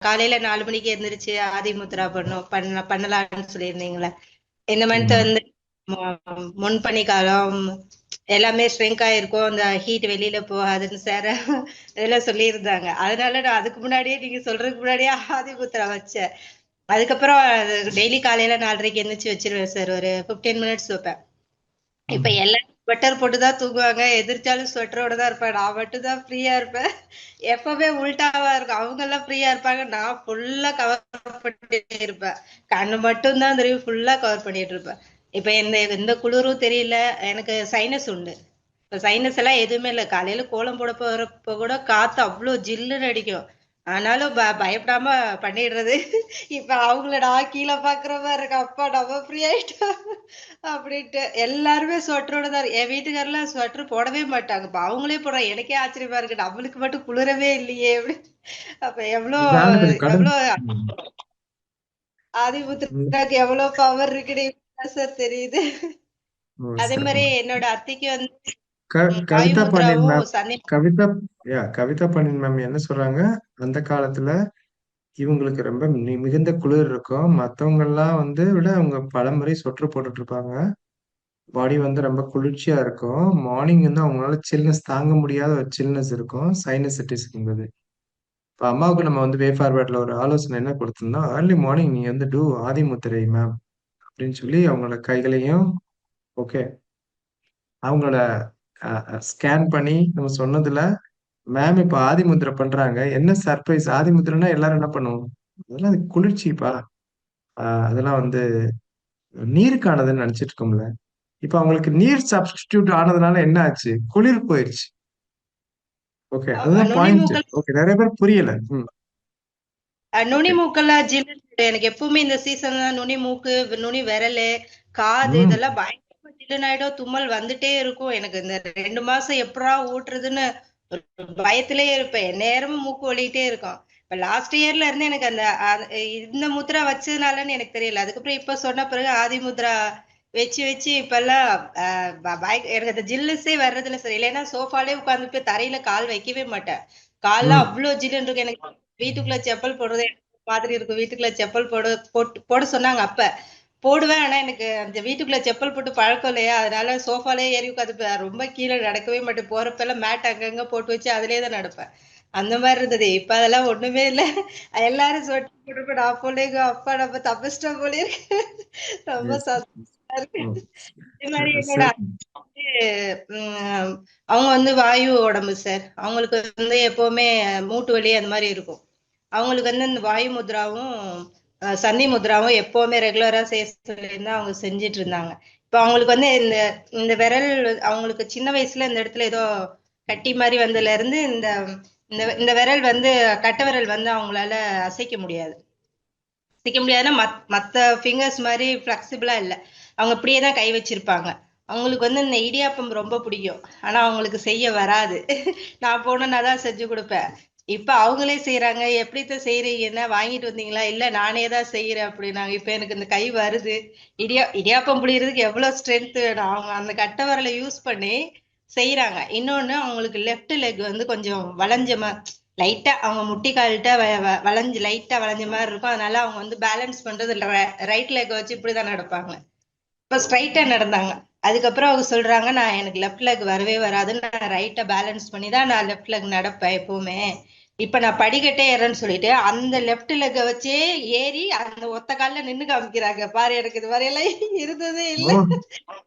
காலையில 4 மணிக்கு எந்திரிச்சு ஆதி முத்ரா பண்ணலாம்னு சொல்லியிருந்தீங்களே. இந்த மந்த் ஆமா. வந்து முன்பனி காலம் எல்லாமே ஸ்ட்ரிங்க் ஆயிருக்கும், அந்த ஹீட் வெளியில போகாதுன்னு சார் இதெல்லாம் சொல்லியிருந்தாங்க. அதனால நான் அதுக்கு முன்னாடியே நீங்க சொல்றதுக்கு முன்னாடியே ஆதி முத்ரா வச்சேன். அதுக்கப்புறம் டெய்லி காலையில 4:30க்கு எந்திரிச்சு வச்சிருவேன் சார். ஒரு 15 மினிட்ஸ் வைப்பேன். இப்ப ம். எல்லாரும் ஸ்வெட்டர் போட்டுதான் தூங்குவாங்க, எதிர்த்தாலும் ஸ்வெட்டரோட தான் இருப்பேன். நான் மட்டும் தான் ஃப்ரீயா இருப்பேன். எப்பவுமே உல்டாவா இருக்கும். அவங்க எல்லாம் ஃப்ரீயா இருப்பாங்க, நான் ஃபுல்லா கவர் பண்ணிட்டே இருப்பேன். கண்ணு மட்டும் தான் தெரியும், ஃபுல்லா கவர் பண்ணிட்டு இருப்பேன். இப்ப எந்த எந்த குளிரும் தெரியல. எனக்கு சைனஸ் உண்டு. இப்ப சைனஸ் எல்லாம் எதுவுமே இல்ல. காலையில கோலம் போட போறப்ப கூட காத்து அவ்வளவு ஜில்லுன்னு அடிக்கும். ஆனாலும் பயப்படாம பண்ணிடுறது. இப்ப அவங்கள நான் கீழே பாக்குற மாதிரி இருக்கு. அப்பா நம்ம ஃப்ரீ ஆயிட்டோம் அப்படின்ட்டு எல்லாருமே ஸ்வெட்டரோட தான் என் வீட்டுக்காரெல்லாம் ஸ்வெட்டர் போடவே மாட்டாங்க. இப்ப அவங்களே போடுறாங்க. எனக்கே ஆச்சரியமா இருக்கு, நம்மளுக்கு மட்டும் குளிரவே இல்லையே அப்படி. அப்ப எவ்வளோ இதனால கொஞ்சம் கடும். எவ்வளோ ம். ம். ஆதிபுத்திரக்கு எவ்வளவு பவர் இருக்குன்னு இப்பதான் சார் தெரியுது. ஓ, அதே மாதிரி சிறப்பு. என்னோட அத்தைக்கு வந்து கவிதா பாண்டியன் வாயுமுத்ராவும் மேம். சனி. கவிதா கவிதா பாண்டியன் மேம் என்ன சொல்றாங்க? அந்த காலத்துல இவங்களுக்கு ரொம்ப மிகுந்த குளிர் இருக்கும். மத்தவங்க எல்லாம் வந்து விட அவங்க பலமுறை சொட்டர் போட்டுட்டு இருப்பாங்க. பாடி வந்து ரொம்ப குளிர்ச்சியா இருக்கும். மார்னிங் வந்து அவங்களால சில்னஸ் தாங்க முடியாத ஒரு சில்னஸ் இருக்கும். சைனசிட்டிஸ் என்பது. இப்ப அம்மாவுக்கு நம்ம வந்து வே ஃபார்வர்ட்ல ஒரு ஆலோசனை என்ன கொடுத்தோம்னா, ஏர்லி மார்னிங் நீ வந்து டூ ஆதி முத்திரை மேம் அப்படின்னு சொல்லி அவங்களோட கைகளையும் ஓகே அவங்களோட ஸ்கேன் பண்ணி நம்ம சொன்னதுல மேம் இப்ப ஆதி முத்திரை பண்றாங்க. என்ன சர்ப்ரைஸ்! ஆதி முத்திரைன்னா எல்லாரும் என்ன பண்ணுவோம்? அதெல்லாம் அது குளிர்ச்சிப்பா. அதெல்லாம் வந்து நீருக்கானதுன்னு நினைச்சிட்டு இருக்கோம்ல. இப்ப அவங்களுக்கு நீர் சப்ஸ்டிடியூட் ஆனதுனால என்ன ஆச்சு? குளிர் போயிருச்சு. ஓகே. அதுதான் நுனி பாயிண்ட். மூக்கல் ஓகே. நெறைய பேர் புரியல. ம். நுனி ஓகே. மூக்கெல்லாம் ஜில்லுன்னு எனக்கு எப்பவுமே இந்த சீசன் தான். நுனி மூக்கு, நுனி விரலு, காது ம். இதெல்லாம் பயங்கரமா ஜில்லுன்னு ஆயிடும். தும்மல் வந்துட்டே இருக்கும். எனக்கு இந்த 2 மாசம் எப்படா ஊட்டுறதுன்னு பயத்திலேயே இருப்பேன். எந்நேரமும் மூக்கு ஒலிக்கிட்டே இருக்கும். இப்ப லாஸ்ட் இயர்ல இருந்து எனக்கு அந்த இந்த முத்ரா வச்சதுனாலன்னு எனக்கு தெரியல. அதுக்கப்புறம் இப்ப சொன்ன பிறகு ஆதி முத்ரா வச்சு வச்சு இப்ப எல்லாம் எனக்கு அந்த ஜில்லுஸே வர்றதில்ல சார். இல்லைன்னா சோஃபாலே உட்கார்ந்து தரையில கால் வைக்கவே மாட்டேன். கால்லாம் ம். அவ்வளவு ஜில்லுன்னு இருக்கு. எனக்கு வீட்டுக்குள்ள செப்பல் போடுறது எனக்கு ஒரு மாதிரி இருக்கும். வீட்டுக்குள்ள செப்பல் போட சொன்னாங்க அப்ப. போடுவேன். ஆனா எனக்கு அந்த வீட்டுக்குள்ள செப்பல் போட்டு பழக்கம் இல்லையா, அதனால சோஃபாலயே ஏறி உட்காந்துப்பேன். ரொம்ப கீழே நடக்கவே மாட்டேன். போறப்பெல்லாம் மேட் அங்கங்க போட்டு வச்சு அதுலயே தான் நடப்பேன். அந்த மாதிரி இருந்தது. இப்ப அதெல்லாம் ஒண்ணுமே இல்ல. எல்லாரும் ஸ்வெட்டர் போட்டுட்டு நான் போலேங்க, அப்பா நம்ம தப்பிச்சிட்டோம் போலயே இருக்கு. ரொம்ப எஸ். சந்தோஷமா இருக்கு. ஓ! அதே மாதிரி என்னோட சிறப்பு. உம் அவங்க வந்து வாயு உடம்பு சார். அவங்களுக்கு வந்து எப்பவுமே மூட்டு வலி அந்த மாதிரி இருக்கும். அவங்களுக்கு வந்து இந்த வாயு முத்ராவும் சந்தி முத்ராவும் எப்பவுமே ரெகுலரா செய்ய சொல்லியிருந்தா அவங்க செஞ்சிட்டு இருந்தாங்க. இப்ப அவங்களுக்கு வந்து இந்த இந்த விரல் அவங்களுக்கு சின்ன வயசுல இந்த இடத்துல ஏதோ கட்டி மாதிரி வந்ததுல இருந்து இந்த இந்த இந்த விரல் வந்து கட்டை விரல் வந்து அவங்களால அசைக்க முடியாது. அசைக்க முடியாதுன்னா மத்த ஃபிங்கர்ஸ் மாதிரி ஃபிளெக்சிபிளா இல்ல. அவங்க இப்படியே தான் கை வச்சிருப்பாங்க. அவங்களுக்கு வந்து இந்த இடியாப்பம் ரொம்ப பிடிக்கும். ஆனா அவங்களுக்கு செய்ய வராது. நான் போனேன்னா தான் செஞ்சு கொடுப்பேன். இப்ப அவங்களே செய்யறாங்க. எப்படித்தான் செய்றீங்கன்னா வாங்கிட்டு வந்தீங்களா? இல்ல நானே தான் செய்யறேன் அப்படின்னாங்க. இப்ப எனக்கு இந்த கை வருது. இடியாப்பம் புளியறதுக்கு எவ்வளவு ஸ்ட்ரென்த் வேணும். அவங்க அந்த கட்டை விரலை யூஸ் பண்ணி செய்யறாங்க. இன்னொன்னு அவங்களுக்கு லெஃப்ட் லெக் வந்து கொஞ்சம் லைட்டா அவங்க முட்டிக்கால்கிட்ட வளைஞ்சு லைட்டா வளைஞ்ச மாதிரி இருக்கும். அதனால அவங்க வந்து பேலன்ஸ் பண்றது ரைட் லெக் வச்சு இப்படிதான் நடப்பாங்க. இப்ப ஸ்ட்ரைட்டா நடந்தாங்க. அதுக்கப்புறம் அவங்க சொல்றாங்க, நான் எனக்கு லெஃப்ட் லெக் வரவே வராதுன்னு, நான் ரைட்டா பேலன்ஸ் பண்ணி தான் நான் லெஃப்ட் லெக் நடப்பேன் எப்பவுமே. இப்ப நான் படிக்கட்டே ஏறேன்னு சொல்லிட்டு அந்த லெஃப்ட் லெக்க வச்சே ஏறி அந்த ஒத்த கால்ல நின்னு காமிக்கிறாங்க. பாரு எனக்கு இது மாதிரி எல்லாம் இருந்ததே இல்ல. ஓ!